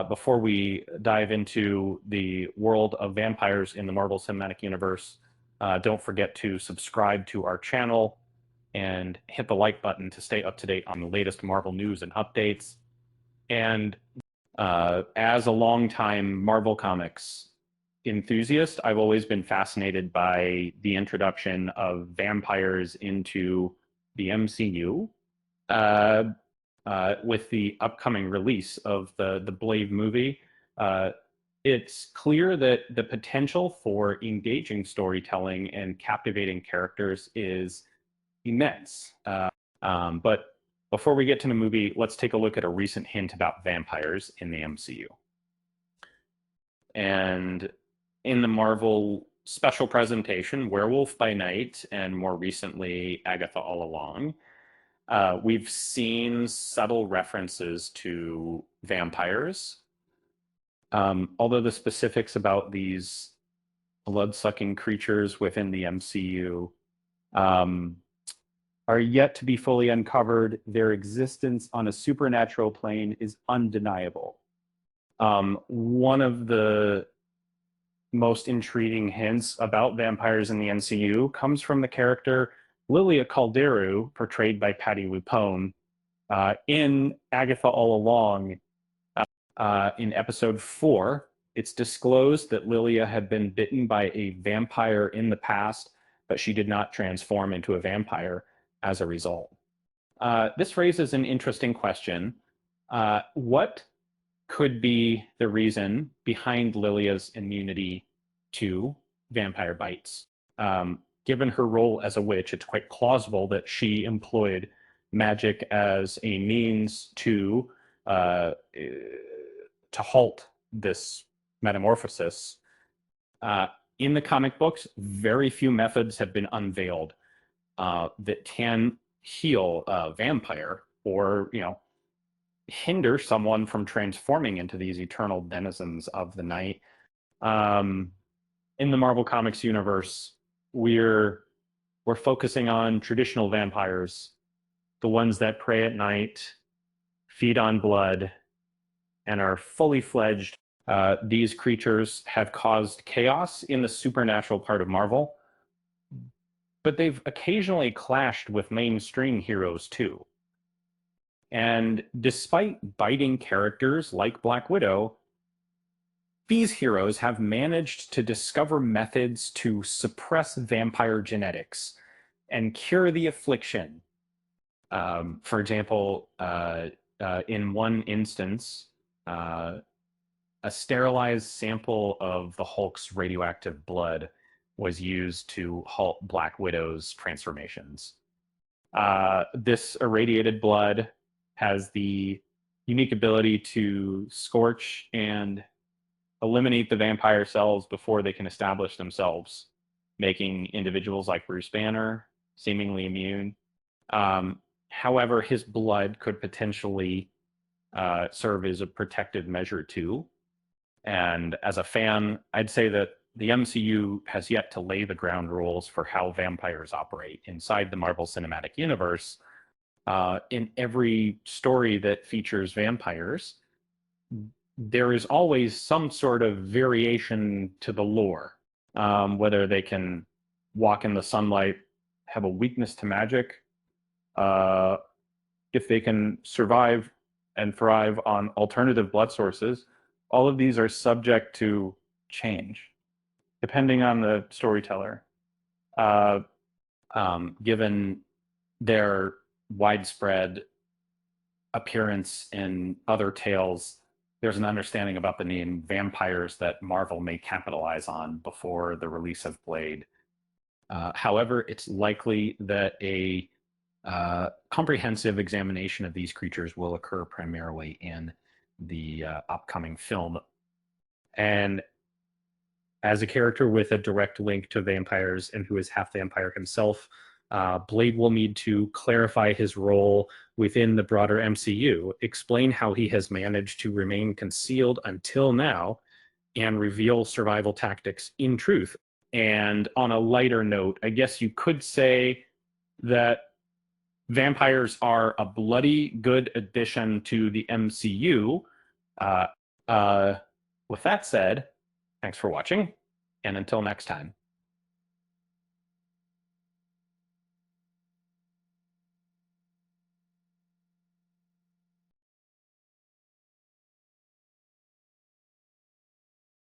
before we dive into the world of vampires in the Marvel Cinematic Universe, don't forget to subscribe to our channel and hit the like button to stay up to date on the latest Marvel news and updates. And as a longtime Marvel Comics enthusiast, I've always been fascinated by the introduction of vampires into the MCU. Uh, with the upcoming release of the Blade movie, uh, it's clear that the potential for engaging storytelling and captivating characters is immense. But before we get to the movie, let's take a look at a recent hint about vampires in the MCU. And in the Marvel special presentation, Werewolf by Night, and more recently, Agatha All Along, we've seen subtle references to vampires. Although the specifics about these blood-sucking creatures within the MCU are yet to be fully uncovered, their existence on a supernatural plane is undeniable. One of the most intriguing hints about vampires in the MCU comes from the character Lilia Calderu, portrayed by Patti LuPone, in Agatha All Along. In episode 4, it's disclosed that Lilia had been bitten by a vampire in the past, but she did not transform into a vampire as a result. This raises an interesting question. What could be the reason behind Lilia's immunity to vampire bites? Given her role as a witch, it's quite plausible that she employed magic as a means to halt this metamorphosis. In the comic books, very few methods have been unveiled that can heal a vampire or, hinder someone from transforming into these eternal denizens of the night. In the Marvel Comics universe, we're focusing on traditional vampires, the ones that prey at night, feed on blood, and are fully fledged. These creatures have caused chaos in the supernatural part of Marvel, but they've occasionally clashed with mainstream heroes too. And despite biting characters like Black Widow, these heroes have managed to discover methods to suppress vampire genetics and cure the affliction. For example, in one instance, a sterilized sample of the Hulk's radioactive blood was used to halt Black Widow's transformations. This irradiated blood has the unique ability to scorch and eliminate the vampire cells before they can establish themselves, making individuals like Bruce Banner seemingly immune. However, his blood could potentially serve as a protective measure too. And as a fan, I'd say that the MCU has yet to lay the ground rules for how vampires operate inside the Marvel Cinematic Universe. In every story that features vampires, there is always some sort of variation to the lore, whether they can walk in the sunlight, have a weakness to magic, if they can survive and thrive on alternative blood sources. All of these are subject to change, depending on the storyteller. Given their widespread appearance in other tales, there's an understanding about the name vampires that Marvel may capitalize on before the release of Blade. However, it's likely that a comprehensive examination of these creatures will occur primarily in the upcoming film. And as a character with a direct link to vampires and who is half vampire himself, Blade will need to clarify his role within the broader MCU, explain how he has managed to remain concealed until now, and reveal survival tactics in truth. And on a lighter note, I guess you could say that vampires are a bloody good addition to the MCU, Uh, with that said, thanks for watching, and until next time.